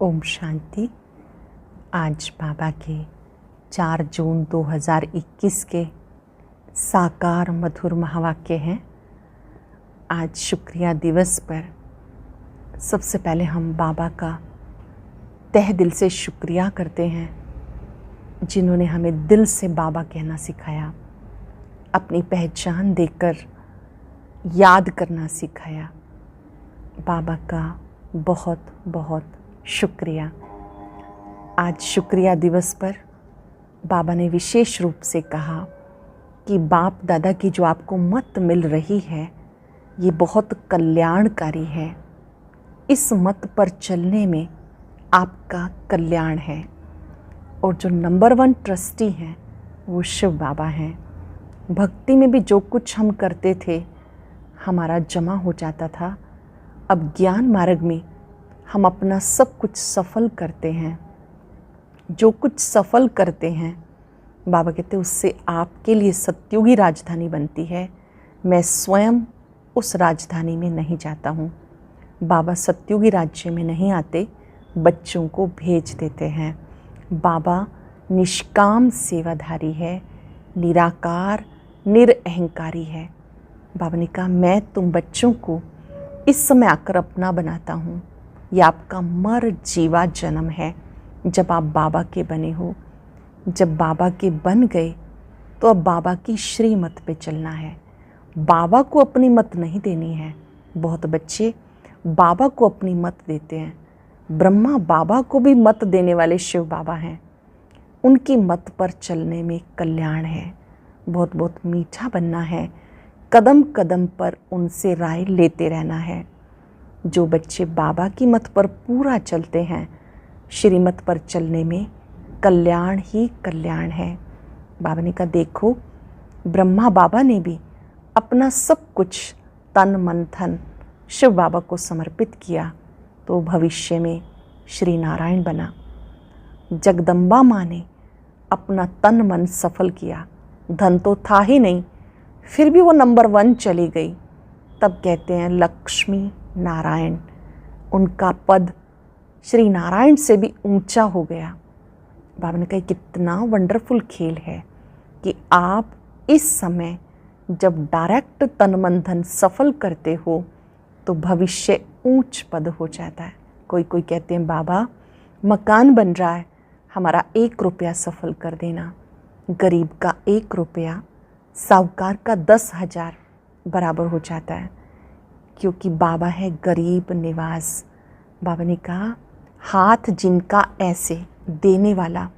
ओम शांति। आज बाबा के 4 जून 2021 के साकार मधुर महावाक्य हैं। आज शुक्रिया दिवस पर सबसे पहले हम बाबा का तहे दिल से शुक्रिया करते हैं, जिन्होंने हमें दिल से बाबा कहना सिखाया, अपनी पहचान देकर याद करना सिखाया। बाबा का बहुत बहुत शुक्रिया। आज शुक्रिया दिवस पर बाबा ने विशेष रूप से कहा कि बाप दादा की जो आपको मत मिल रही है ये बहुत कल्याणकारी है। इस मत पर चलने में आपका कल्याण है। और जो नंबर 1 ट्रस्टी हैं वो शिव बाबा हैं। भक्ति में भी जो कुछ हम करते थे हमारा जमा हो जाता था। अब ज्ञान मार्ग में हम अपना सब कुछ सफल करते हैं। जो कुछ सफल करते हैं बाबा कहते हैं उससे आपके लिए सत्युगी राजधानी बनती है। मैं स्वयं उस राजधानी में नहीं जाता हूँ। बाबा सत्युगी राज्य में नहीं आते, बच्चों को भेज देते हैं। बाबा निष्काम सेवाधारी है, निराकार निरअहंकारी है। बाबा ने कहा मैं तुम बच्चों को इस समय आकर अपना बनाता हूँ। यह आपका मर जीवा जन्म है। जब आप बाबा के बने हो, जब बाबा के बन गए तो अब बाबा की श्रीमत पे चलना है। बाबा को अपनी मत नहीं देनी है। बहुत बच्चे बाबा को अपनी मत देते हैं। ब्रह्मा बाबा को भी मत देने वाले शिव बाबा हैं। उनकी मत पर चलने में कल्याण है। बहुत बहुत मीठा बनना है। कदम कदम पर उनसे राय लेते रहना है। जो बच्चे बाबा की मत पर पूरा चलते हैं, श्रीमत पर चलने में कल्याण ही कल्याण है। बाबा ने कहा देखो ब्रह्मा बाबा ने भी अपना सब कुछ तन मन धन शिव बाबा को समर्पित किया तो भविष्य में श्री नारायण बना। जगदम्बा माँ ने अपना तन मन सफल किया, धन तो था ही नहीं, फिर भी वो नंबर 1 चली गई। तब कहते हैं लक्ष्मी नारायण, उनका पद श्री नारायण से भी ऊंचा हो गया। बाबा ने कहा कितना वंडरफुल खेल है कि आप इस समय जब डायरेक्ट तन मन धन सफल करते हो तो भविष्य ऊंच पद हो जाता है। कोई कोई कहते हैं बाबा मकान बन रहा है, हमारा 1 रुपया सफल कर देना। गरीब का 1 रुपया साहूकार का 10,000 बराबर हो जाता है, क्योंकि बाबा है गरीब निवास। बाबा ने कहा हाथ जिनका ऐसे देने वाला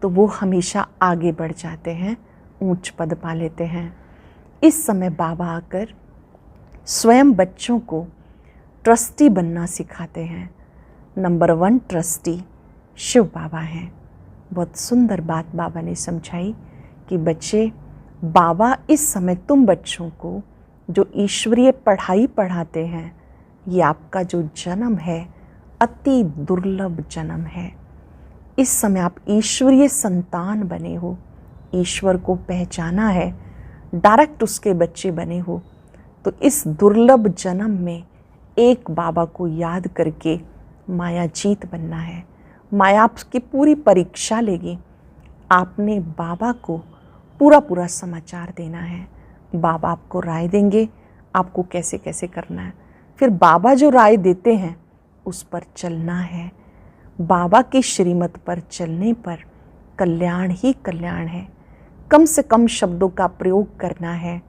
तो वो हमेशा आगे बढ़ जाते हैं, ऊंच पद पा लेते हैं। इस समय बाबा आकर स्वयं बच्चों को ट्रस्टी बनना सिखाते हैं। नंबर 1 ट्रस्टी शिव बाबा हैं। बहुत सुंदर बात बाबा ने समझाई कि बच्चे बाबा इस समय तुम बच्चों को जो ईश्वरीय पढ़ाई पढ़ाते हैं, ये आपका जो जन्म है अति दुर्लभ जन्म है। इस समय आप ईश्वरीय संतान बने हो, ईश्वर को पहचाना है, डायरेक्ट उसके बच्चे बने हो। तो इस दुर्लभ जन्म में एक बाबा को याद करके माया जीत बनना है। माया आपकी पूरी परीक्षा लेगी। आपने बाबा को पूरा पूरा समाचार देना है। बाबा आपको राय देंगे आपको कैसे कैसे करना है। फिर बाबा जो राय देते हैं उस पर चलना है। बाबा की श्रीमत पर चलने पर कल्याण ही कल्याण है। कम से कम शब्दों का प्रयोग करना है,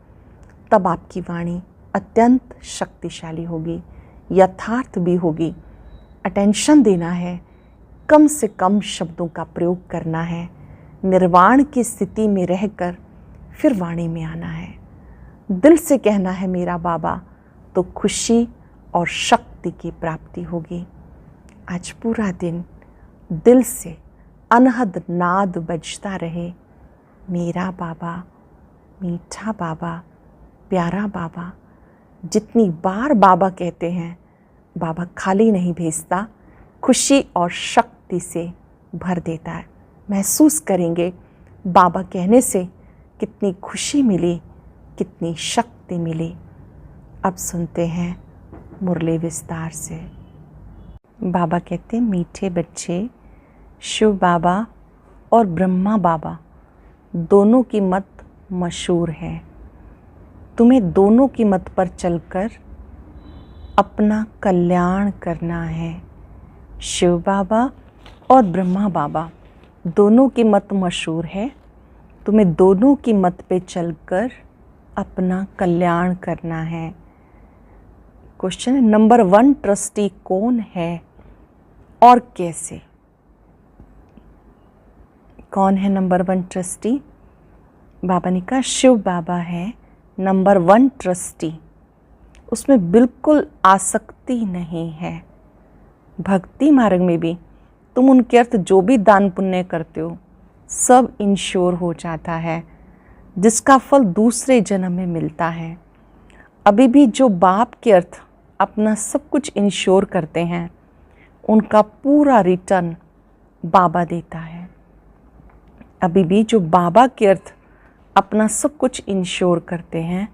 तब आपकी वाणी अत्यंत शक्तिशाली होगी, यथार्थ भी होगी। अटेंशन देना है, कम से कम शब्दों का प्रयोग करना है। निर्वाण की स्थिति में रहकर फिर वाणी में आना है। दिल से कहना है मेरा बाबा, तो खुशी और शक्ति की प्राप्ति होगी। आज पूरा दिन दिल से अनहद नाद बजता रहे, मेरा बाबा, मीठा बाबा, प्यारा बाबा। जितनी बार बाबा कहते हैं, बाबा खाली नहीं भेजता, खुशी और शक्ति से भर देता है। महसूस करेंगे बाबा कहने से कितनी खुशी मिली, कितनी शक्ति मिली। अब सुनते हैं मुरली विस्तार से। बाबा कहते, मीठे बच्चे, शिव बाबा और ब्रह्मा बाबा दोनों की मत मशहूर है। तुम्हें दोनों की मत पर चलकर अपना कल्याण करना है। शिव बाबा और ब्रह्मा बाबा दोनों की मत मशहूर है। तुम्हें दोनों की मत पे चलकर अपना कल्याण करना है। क्वेश्चन है, नंबर 1 ट्रस्टी कौन है और कैसे? कौन है नंबर 1 ट्रस्टी? बाबा ने कहा शिव बाबा है नंबर 1 ट्रस्टी। उसमें बिल्कुल आसक्ति नहीं है। भक्ति मार्ग में भी तुम उनके अर्थ जो भी दान पुण्य करते हो सब इंश्योर हो जाता है, जिसका फल दूसरे जन्म में मिलता है। अभी भी जो बाप के अर्थ अपना सब कुछ इंश्योर करते हैं उनका पूरा रिटर्न बाबा देता है। अभी भी जो बाबा के अर्थ अपना सब कुछ इंश्योर करते हैं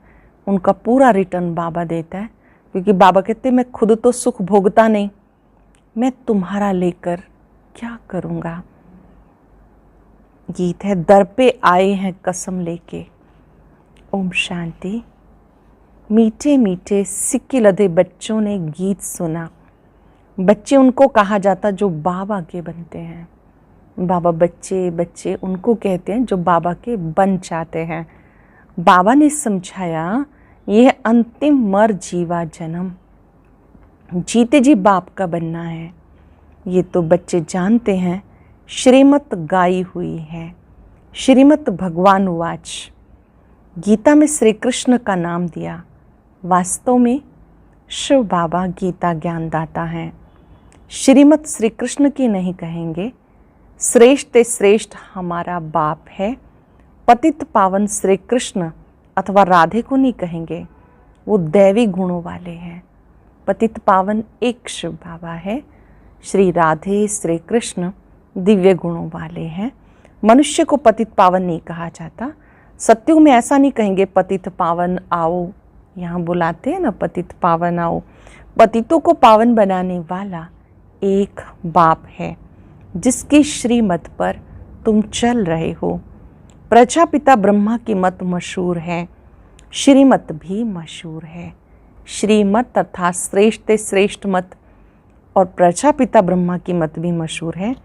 उनका पूरा रिटर्न बाबा देता है, क्योंकि बाबा कहते मैं खुद तो सुख भोगता नहीं, मैं तुम्हारा लेकर क्या करूँगा। गीत है, दर पे आए हैं कसम लेके। ओम शांति। मीठे मीठे सिक्के लदे बच्चों ने गीत सुना। बच्चे उनको कहा जाता जो बाबा के बनते हैं। बाबा बच्चे बच्चे उनको कहते हैं जो बाबा के बन जाते हैं। बाबा ने समझाया यह अंतिम मर जीवा जन्म जीते जी बाप का बनना है। ये तो बच्चे जानते हैं, श्रीमत गाई हुई है। श्रीमत भगवान वाच। गीता में श्री कृष्ण का नाम दिया, वास्तव में शिव बाबा गीता ज्ञानदाता हैं। श्रीमत श्री कृष्ण की नहीं कहेंगे, श्रेष्ठ श्रेष्ठ हमारा बाप है। पतित पावन श्री कृष्ण अथवा राधे को नहीं कहेंगे, वो दैवी गुणों वाले हैं। पतित पावन एक शिव बाबा है, श्री राधे श्री कृष्ण दिव्य गुणों वाले हैं। मनुष्य को पतित पावन नहीं कहा जाता। सत्युग में ऐसा नहीं कहेंगे पतित पावन आओ, यहाँ बुलाते हैं ना पतित पावन आओ। पतितों को पावन बनाने वाला एक बाप है, जिसकी श्रीमत पर तुम चल रहे हो। प्रजापिता ब्रह्मा की मत मशहूर है, श्रीमत भी मशहूर है। श्रीमत अर्थात श्रेष्ठ श्रेष्ठ मत और प्रजापिता ब्रह्मा की मत भी मशहूर है,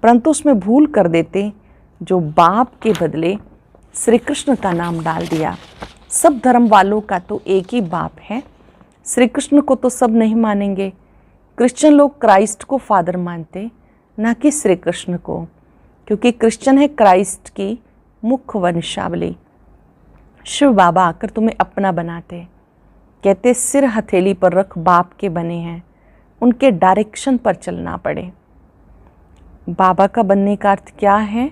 परंतु उसमें भूल कर देते जो बाप के बदले श्री कृष्ण का नाम डाल दिया। सब धर्म वालों का तो एक ही बाप है, श्री कृष्ण को तो सब नहीं मानेंगे। क्रिश्चियन लोग क्राइस्ट को फादर मानते, ना कि श्री कृष्ण को, क्योंकि क्रिश्चियन है क्राइस्ट की मुख्य वंशावली। शिव बाबा आकर तुम्हें अपना बनाते, कहते सिर हथेली पर रख बाप के बने हैं, उनके डायरेक्शन पर चलना पड़े। बाबा का बनने का अर्थ क्या है?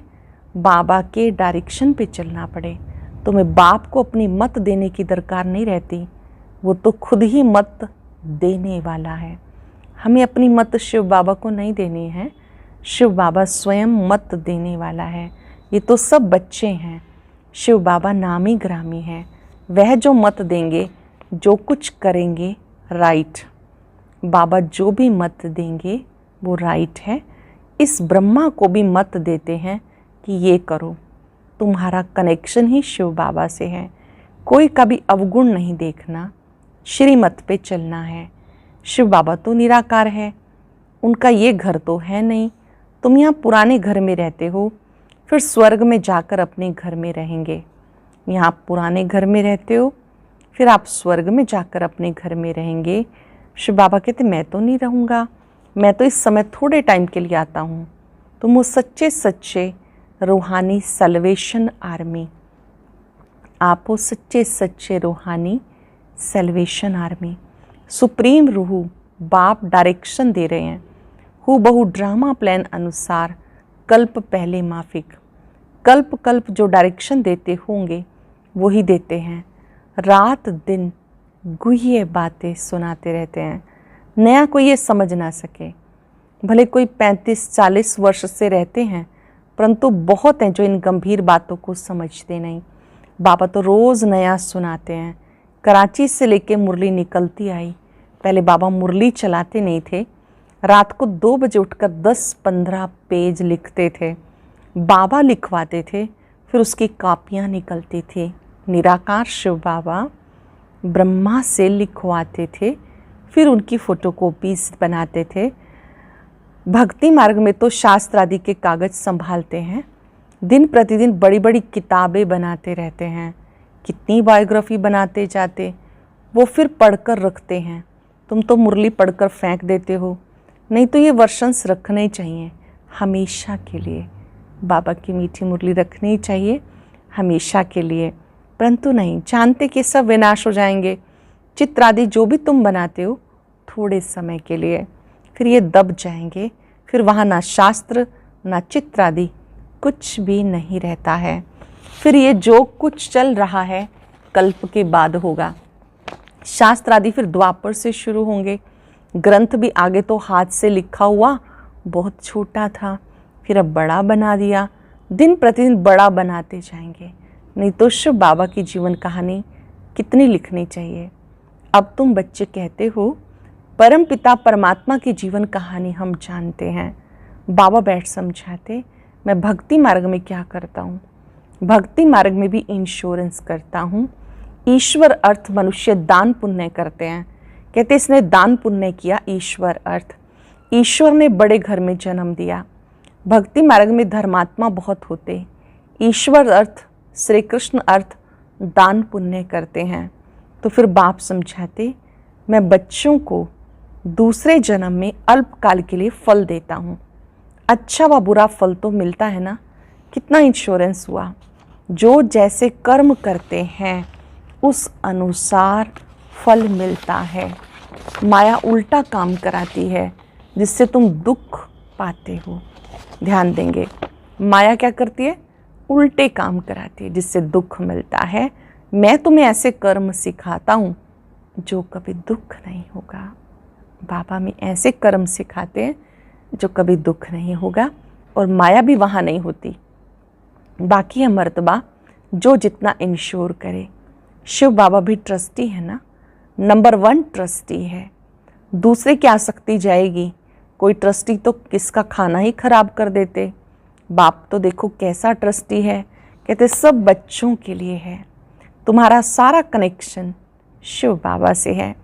बाबा के डायरेक्शन पे चलना पड़े। तुम्हें बाप को अपनी मत देने की दरकार नहीं रहती, वो तो खुद ही मत देने वाला है। हमें अपनी मत शिव बाबा को नहीं देनी है, शिव बाबा स्वयं मत देने वाला है। ये तो सब बच्चे हैं, शिव बाबा नामी ग्रामी है। वह जो मत देंगे, जो कुछ करेंगे राइट। बाबा जो भी मत देंगे वो राइट है। इस ब्रह्मा को भी मत देते हैं कि ये करो। तुम्हारा कनेक्शन ही शिव बाबा से है। कोई कभी अवगुण नहीं देखना, श्रीमत पे चलना है। शिव बाबा तो निराकार है, उनका ये घर तो है नहीं। तुम यहाँ पुराने घर में रहते हो, फिर स्वर्ग में जाकर अपने घर में रहेंगे। यहाँ आप पुराने घर में रहते हो, फिर आप स्वर्ग में जाकर अपने घर में रहेंगे। शिव बाबा कहते मैं तो नहीं रहूँगा, मैं तो इस समय थोड़े टाइम के लिए आता हूँ। तुम वो सच्चे सच्चे रूहानी सल्वेशन आर्मी, आप वो सच्चे सच्चे रूहानी सल्वेशन आर्मी। सुप्रीम रूह बाप डायरेक्शन दे रहे हैं, हूबहू ड्रामा प्लान अनुसार। कल्प पहले माफिक, कल्प कल्प जो डायरेक्शन देते होंगे वही देते हैं। रात दिन गुह्य बातें सुनाते रहते हैं, नया कोई ये समझ ना सके। भले कोई 35-40 वर्ष से रहते हैं, परंतु बहुत हैं जो इन गंभीर बातों को समझते नहीं। बाबा तो रोज़ नया सुनाते हैं। कराची से लेके मुरली निकलती आई। पहले बाबा मुरली चलाते नहीं थे, रात को 2 बजे उठकर 10-15 पेज लिखते थे। बाबा लिखवाते थे, फिर उसकी कापियाँ निकलती थी। निराकार शिव बाबा ब्रह्मा से लिखवाते थे, फिर उनकी फ़ोटोकॉपीज़ बनाते थे। भक्ति मार्ग में तो शास्त्र आदि के कागज़ संभालते हैं, दिन प्रतिदिन बड़ी बड़ी किताबें बनाते रहते हैं। कितनी बायोग्राफी बनाते जाते, वो फिर पढ़कर रखते हैं। तुम तो मुरली पढ़कर फेंक देते हो, नहीं तो ये वर्शंस रखने चाहिए हमेशा के लिए। बाबा की मीठी मुरली रखनी चाहिए हमेशा के लिए, परंतु नहीं जानते कि सब विनाश हो जाएंगे। चित्र आदि जो भी तुम बनाते हो थोड़े समय के लिए, फिर ये दब जाएंगे, फिर वहाँ ना शास्त्र ना चित्र आदि कुछ भी नहीं रहता है। फिर ये जो कुछ चल रहा है कल्प के बाद होगा। शास्त्र आदि फिर द्वापर से शुरू होंगे। ग्रंथ भी आगे तो हाथ से लिखा हुआ बहुत छोटा था, फिर अब बड़ा बना दिया। दिन प्रतिदिन बड़ा बनाते जाएंगे, नहीं तो शिव बाबा की जीवन कहानी कितनी लिखनी चाहिए। अब तुम बच्चे कहते हो परम पिता परमात्मा की जीवन कहानी हम जानते हैं। बाबा बैठ समझाते, मैं भक्ति मार्ग में क्या करता हूँ। भक्ति मार्ग में भी इंश्योरेंस करता हूँ। ईश्वर अर्थ मनुष्य दान पुण्य करते हैं। कहते इसने दान पुण्य किया, ईश्वर अर्थ ईश्वर ने बड़े घर में जन्म दिया। भक्ति मार्ग में धर्मात्मा बहुत होते, ईश्वर अर्थ श्री कृष्ण अर्थ दान पुण्य करते हैं। तो फिर बाप समझाते, मैं बच्चों को दूसरे जन्म में अल्पकाल के लिए फल देता हूँ। अच्छा व बुरा फल तो मिलता है ना, कितना इंश्योरेंस हुआ। जो जैसे कर्म करते हैं उस अनुसार फल मिलता है। माया उल्टा काम कराती है जिससे तुम दुख पाते हो। ध्यान देंगे, माया क्या करती है, उल्टे काम कराती है जिससे दुख मिलता है। मैं तुम्हें ऐसे कर्म सिखाता हूँ जो कभी दुख नहीं होगा। बाबा में ऐसे कर्म सिखाते हैं जो कभी दुख नहीं होगा, और माया भी वहाँ नहीं होती। बाकी है मर्तबा जो जितना इंश्योर करे। शिव बाबा भी ट्रस्टी है ना, नंबर 1 ट्रस्टी है। दूसरे की आसक्ति जाएगी, कोई ट्रस्टी तो किसका खाना ही खराब कर देते। बाप तो देखो कैसा ट्रस्टी है, कहते सब बच्चों के लिए है। तुम्हारा सारा कनेक्शन शिव बाबा से है।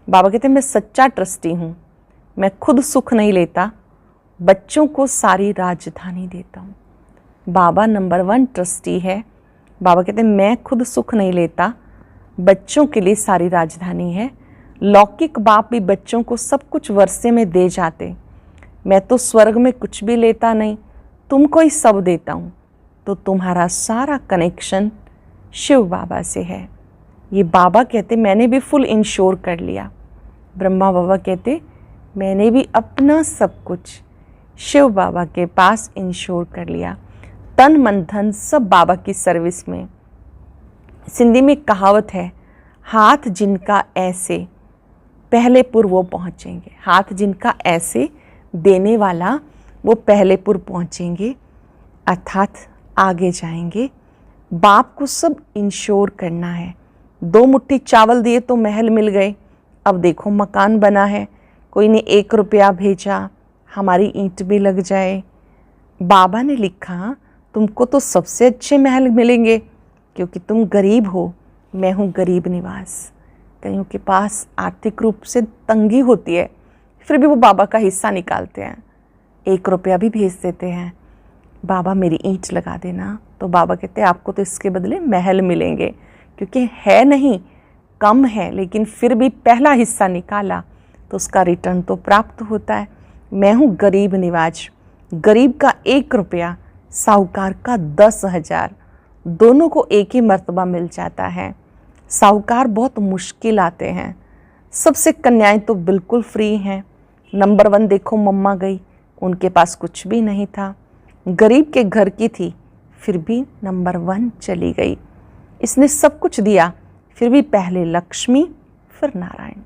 बाबा कहते मैं सच्चा ट्रस्टी हूँ, मैं खुद सुख नहीं लेता, बच्चों को सारी राजधानी देता हूँ। बाबा नंबर 1 ट्रस्टी है। बाबा कहते मैं खुद सुख नहीं लेता, बच्चों के लिए सारी राजधानी है। लौकिक बाप भी बच्चों को सब कुछ वर्षे में दे जाते, मैं तो स्वर्ग में कुछ भी लेता नहीं, तुमको ही सब देता हूँ। तो तुम्हारा सारा कनेक्शन शिव बाबा से है। ये बाबा कहते मैंने भी फुल इंश्योर कर लिया। ब्रह्मा बाबा कहते मैंने भी अपना सब कुछ शिव बाबा के पास इंश्योर कर लिया। तन मन धन सब बाबा की सर्विस में। सिंधी में कहावत है, हाथ जिनका ऐसे पहले पुर वो पहुँचेंगे। हाथ जिनका ऐसे देने वाला वो पहले पुर पहुँचेंगे, अर्थात आगे जाएंगे। बाप को सब इंश्योर करना है। 2 मुट्ठी चावल दिए तो महल मिल गए, अब देखो मकान बना है। कोई ने 1 रुपया भेजा, हमारी ईंट भी लग जाए। बाबा ने लिखा तुमको तो सबसे अच्छे महल मिलेंगे क्योंकि तुम गरीब हो, मैं हूँ गरीब निवास। कईयों के पास आर्थिक रूप से तंगी होती है, फिर भी वो बाबा का हिस्सा निकालते हैं, 1 रुपया भी भेज देते हैं। बाबा मेरी ईंट लगा देना, तो बाबा कहते हैं आपको तो इसके बदले महल मिलेंगे, क्योंकि है नहीं, कम है, लेकिन फिर भी पहला हिस्सा निकाला तो उसका रिटर्न तो प्राप्त होता है। मैं हूँ गरीब निवाज। गरीब का 1 रुपया, साहूकार का 10,000, दोनों को एक ही मर्तबा मिल जाता है। साहूकार बहुत मुश्किल आते हैं, सबसे कन्याएं तो बिल्कुल फ्री हैं। नंबर 1 देखो मम्मा गई, उनके पास कुछ भी नहीं था, गरीब के घर की थी, फिर भी नंबर 1 चली गई। इसने सब कुछ दिया, फिर भी पहले लक्ष्मी फिर नारायण।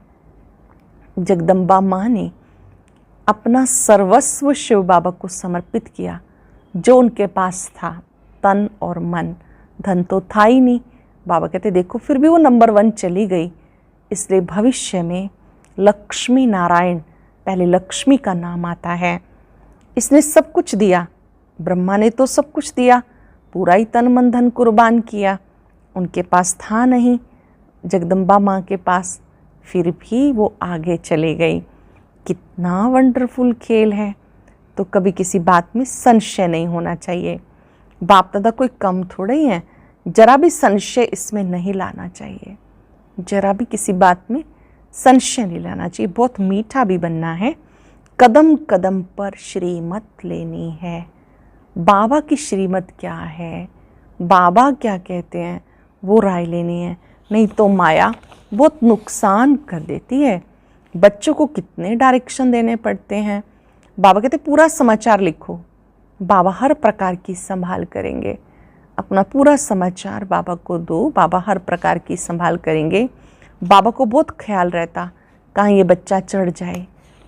जगदम्बा माँ ने अपना सर्वस्व शिव बाबा को समर्पित किया, जो उनके पास था, तन और मन। धन तो था ही नहीं। बाबा कहते देखो फिर भी वो नंबर 1 चली गई, इसलिए भविष्य में लक्ष्मी नारायण पहले लक्ष्मी का नाम आता है। इसने सब कुछ दिया, ब्रह्मा ने तो सब कुछ दिया, पूरा ही तन मन धन कुर्बान किया। उनके पास था नहीं, जगदम्बा माँ के पास, फिर भी वो आगे चले गई। कितना वंडरफुल खेल है। तो कभी किसी बात में संशय नहीं होना चाहिए। बाप दादा कोई कम थोड़े ही हैं, जरा भी संशय इसमें नहीं लाना चाहिए। जरा भी किसी बात में संशय नहीं लाना चाहिए। बहुत मीठा भी बनना है। कदम कदम पर श्रीमत लेनी है। बाबा की श्रीमत क्या है, बाबा क्या कहते हैं, वो राय लेनी है। नहीं तो माया बहुत नुकसान कर देती है। बच्चों को कितने डायरेक्शन देने पड़ते हैं। बाबा कहते पूरा समाचार लिखो, बाबा हर प्रकार की संभाल करेंगे। अपना पूरा समाचार बाबा को दो, बाबा हर प्रकार की संभाल करेंगे। बाबा को बहुत ख्याल रहता कहाँ ये बच्चा चढ़ जाए।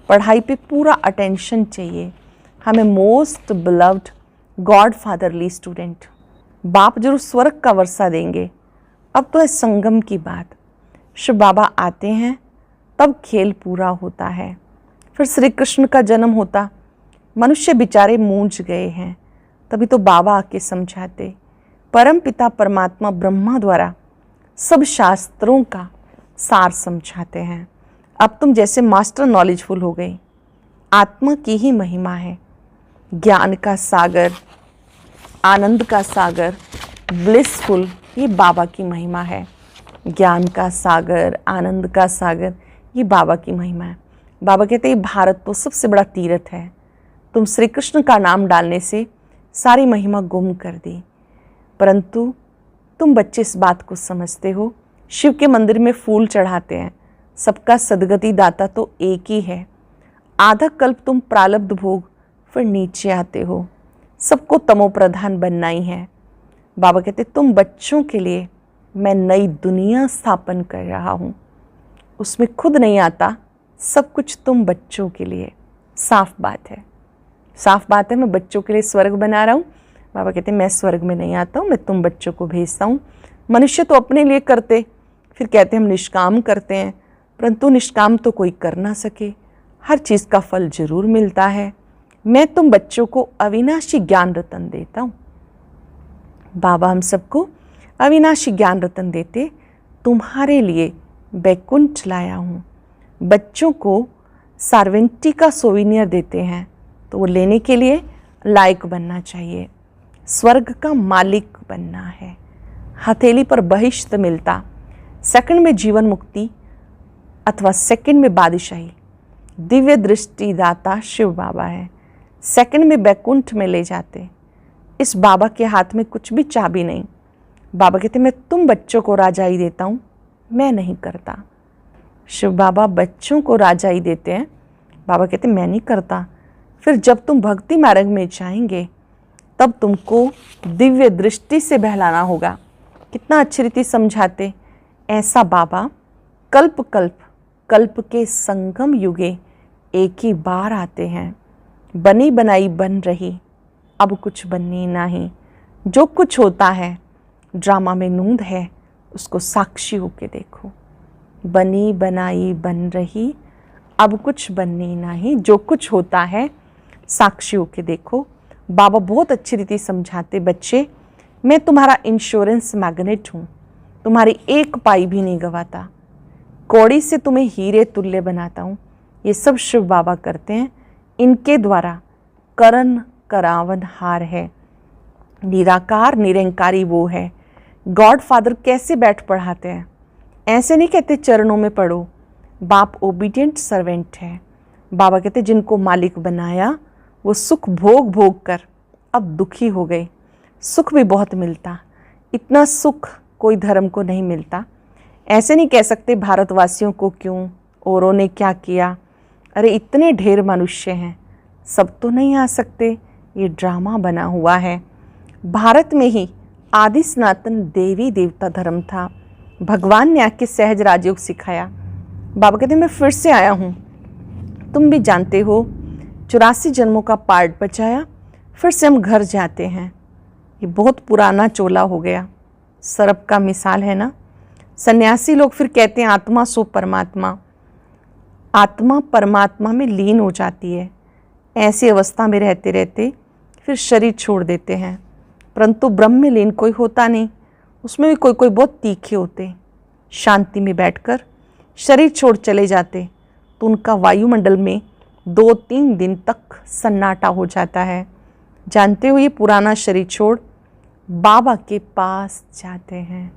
पढ़ाई पे पूरा अटेंशन चाहिए हमें। Most beloved God fatherly student, बाप जरूर स्वर्ग का वर्षा देंगे। अब तो है संगम की बात। शिव बाबा आते हैं तब खेल पूरा होता है। फिर श्री कृष्ण का जन्म होता, मनुष्य बेचारे मूंझ गए हैं, तभी तो बाबा आके समझाते। परम पिता परमात्मा ब्रह्मा द्वारा सब शास्त्रों का सार समझाते हैं। अब तुम जैसे मास्टर नॉलेजफुल हो गए। आत्मा की ही महिमा है। ज्ञान का सागर, आनंद का सागर, ब्लिसफुल, ये बाबा की महिमा है। ज्ञान का सागर, आनंद का सागर, ये बाबा की महिमा है। बाबा कहते हैं भारत तो सबसे बड़ा तीर्थ है। तुम श्री कृष्ण का नाम डालने से सारी महिमा गुम कर दी। परंतु तुम बच्चे इस बात को समझते हो, शिव के मंदिर में फूल चढ़ाते हैं। सबका सदगति दाता तो एक ही है। आधा कल्प तुम प्रारब्ध भोग, फिर नीचे आते हो। सबको तमो प्रधान बनना ही है। बाबा कहते तुम बच्चों के लिए मैं नई दुनिया स्थापन कर रहा हूँ। उसमें खुद नहीं आता, सब कुछ तुम बच्चों के लिए। साफ बात है, साफ बात है। मैं बच्चों के लिए स्वर्ग बना रहा हूँ। बाबा कहते मैं स्वर्ग में नहीं आता हूँ, मैं तुम बच्चों को भेजता हूँ। मनुष्य तो अपने लिए करते, फिर कहते हम निष्काम करते हैं, परंतु निष्काम तो कोई कर ना सके। हर चीज़ का फल जरूर मिलता है। मैं तुम बच्चों को अविनाशी ज्ञान रतन देता हूँ। बाबा हम सबको अविनाशी ज्ञान रतन देते। तुम्हारे लिए बैकुंठ लाया हूँ। बच्चों को सार्वेंटी का सोविनियर देते हैं, तो वो लेने के लिए लायक बनना चाहिए। स्वर्ग का मालिक बनना है। हथेली पर बहिश्त मिलता, सेकंड में जीवन मुक्ति अथवा सेकंड में बादशाही। दिव्य दृष्टि दाता शिव बाबा है। सेकंड में बैकुंठ में ले जाते। इस बाबा के हाथ में कुछ भी चाबी नहीं। बाबा कहते मैं तुम बच्चों को राजाई देता हूँ, मैं नहीं करता। शिव बाबा बच्चों को राजाई देते हैं, बाबा कहते मैं नहीं करता। फिर जब तुम भक्ति मार्ग में जाएंगे तब तुमको दिव्य दृष्टि से बहलाना होगा। कितना अच्छी रीति समझाते। ऐसा बाबा कल्प कल्प कल्प के संगम युगे एक ही बार आते हैं। बनी बनाई बन रही, अब कुछ बननी नहीं। जो कुछ होता है ड्रामा में नूंद है, उसको साक्षी होके देखो। बनी बनाई बन रही, अब कुछ बननी नहीं। जो कुछ होता है साक्षी होके देखो। बाबा बहुत अच्छी रीति समझाते। बच्चे मैं तुम्हारा इंश्योरेंस मैग्नेट हूँ, तुम्हारी एक पाई भी नहीं गवाता। कौड़ी से तुम्हें हीरे तुल्य बनाता हूँ। ये सब शिव बाबा करते हैं। इनके द्वारा करण करावन हार है। निराकार निरंकारी वो है। गॉड फादर कैसे बैठ पढ़ाते हैं, ऐसे नहीं कहते चरणों में पढ़ो। बाप ओबीडियंट सर्वेंट है। बाबा कहते जिनको मालिक बनाया वो सुख भोग भोग कर अब दुखी हो गए। सुख भी बहुत मिलता, इतना सुख कोई धर्म को नहीं मिलता। ऐसे नहीं कह सकते भारतवासियों को क्यों, औरों ने क्या किया। अरे इतने ढेर मनुष्य हैं, सब तो नहीं आ सकते। ये ड्रामा बना हुआ है। भारत में ही आदि सनातन देवी देवता धर्म था। भगवान ने आके सहज राजयोग सिखाया। बाबा कहते मैं फिर से आया हूँ। तुम भी जानते हो 84 जन्मों का पार्ट बचाया, फिर से हम घर जाते हैं। ये बहुत पुराना चोला हो गया। सर्प का मिसाल है ना। सन्यासी लोग फिर कहते हैं आत्मा सो परमात्मा। आत्मा परमात्मा में लीन हो जाती है। ऐसी अवस्था में रहते रहते फिर शरीर छोड़ देते हैं, परंतु ब्रह्म में लीन कोई होता नहीं। उसमें भी कोई कोई बहुत तीखे होते, शांति में बैठकर शरीर छोड़ चले जाते तो उनका वायुमंडल में 2-3 दिन तक सन्नाटा हो जाता है। जानते हो, ये पुराना शरीर छोड़ बाबा के पास जाते हैं।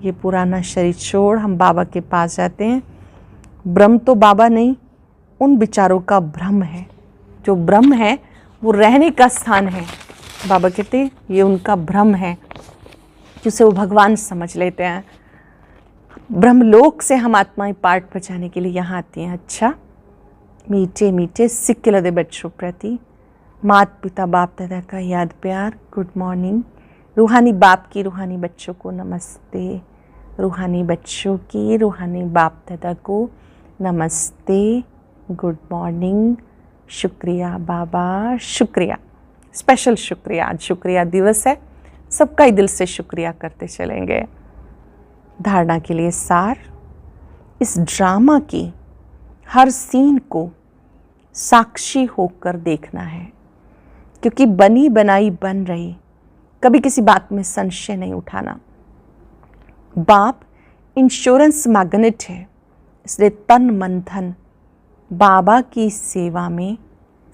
ये पुराना शरीर छोड़ हम बाबा के पास जाते हैं। ब्रह्म तो बाबा नहीं, उन विचारों का भ्रम है। जो ब्रह्म है वो रहने का स्थान है। बाबा कहते हैं ये उनका भ्रम है, जिसे वो भगवान समझ लेते हैं। ब्रह्मलोक से हम आत्माएं पाठ बचाने के लिए यहाँ आती हैं। अच्छा, मीठे मीठे सिक्के लदे बच्चों प्रति माता पिता बाप दादा का याद प्यार, गुड मॉर्निंग। रूहानी बाप की रूहानी बच्चों को नमस्ते, रूहानी बच्चों की रूहानी बाप दादा को नमस्ते, गुड मॉर्निंग। शुक्रिया बाबा, शुक्रिया, स्पेशल शुक्रिया। आज शुक्रिया दिवस है, सबका ही दिल से शुक्रिया करते चलेंगे। धारणा के लिए सार, इस ड्रामा की हर सीन को साक्षी होकर देखना है, क्योंकि बनी बनाई बन रही, कभी किसी बात में संशय नहीं उठाना। बाप इंश्योरेंस मैग्नेट है, इसलिए तन मन धन बाबा की सेवा में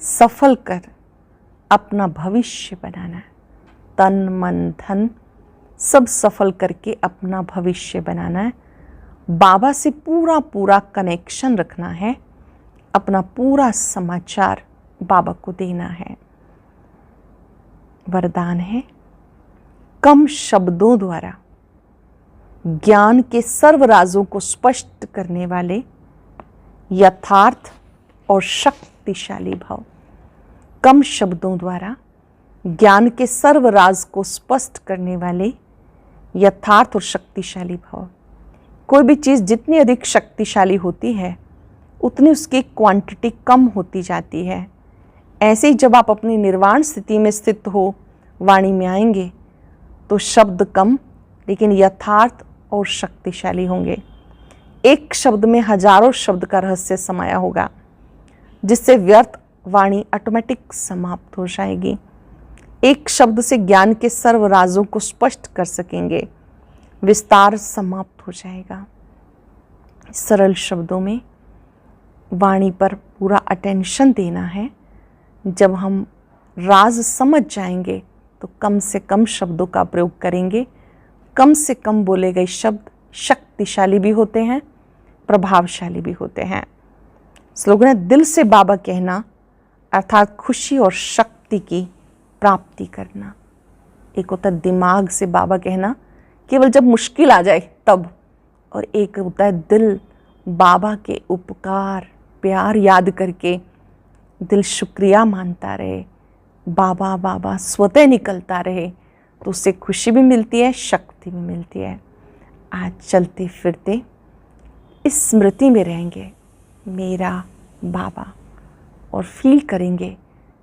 सफल कर अपना भविष्य बनाना है। तन मन धन सब सफल करके अपना भविष्य बनाना है। बाबा से पूरा पूरा कनेक्शन रखना है, अपना पूरा समाचार बाबा को देना है। वरदान है, कम शब्दों द्वारा ज्ञान के सर्व राजों को स्पष्ट करने वाले यथार्थ और शक्तिशाली भाव। कम शब्दों द्वारा ज्ञान के सर्व राज को स्पष्ट करने वाले यथार्थ और शक्तिशाली भाव। कोई भी चीज़ जितनी अधिक शक्तिशाली होती है उतनी उसकी क्वांटिटी कम होती जाती है। ऐसे ही जब आप अपनी निर्वाण स्थिति में स्थित हो, वाणी में आएंगे तो शब्द कम लेकिन यथार्थ और शक्तिशाली होंगे। एक शब्द में हजारों शब्द का रहस्य समाया होगा, जिससे व्यर्थ वाणी ऑटोमेटिक समाप्त हो जाएगी। एक शब्द से ज्ञान के सर्व राजों को स्पष्ट कर सकेंगे, विस्तार समाप्त हो जाएगा। सरल शब्दों में वाणी पर पूरा अटेंशन देना है। जब हम राज समझ जाएंगे तो कम से कम शब्दों का प्रयोग करेंगे। कम से कम बोले गए शब्द शक्तिशाली भी होते हैं, प्रभावशाली भी होते हैं। स्लोगन है, दिल से बाबा कहना अर्थात खुशी और शक्ति की प्राप्ति करना। एक होता है दिमाग से बाबा कहना, केवल जब मुश्किल आ जाए तब, और एक होता है दिल बाबा के उपकार प्यार याद करके दिल शुक्रिया मानता रहे, बाबा बाबा स्वतः निकलता रहे, तो उससे खुशी भी मिलती है, शक्ति भी मिलती है। आज चलते फिरते इस स्मृति में रहेंगे, मेरा बाबा, और फील करेंगे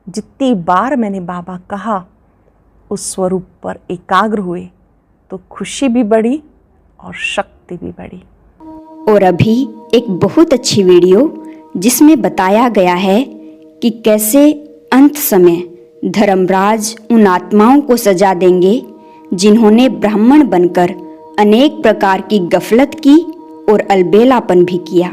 जितनी बार मैंने बाबा कहा उस स्वरूप पर एकाग्र हुए तो खुशी भी बढ़ी और शक्ति भी बढ़ी। और अभी एक बहुत अच्छी वीडियो जिसमें बताया गया है कि कैसे अंत समय धर्मराज उन आत्माओं को सजा देंगे जिन्होंने ब्राह्मण बनकर अनेक प्रकार की गफलत की और अलबेलापन भी किया।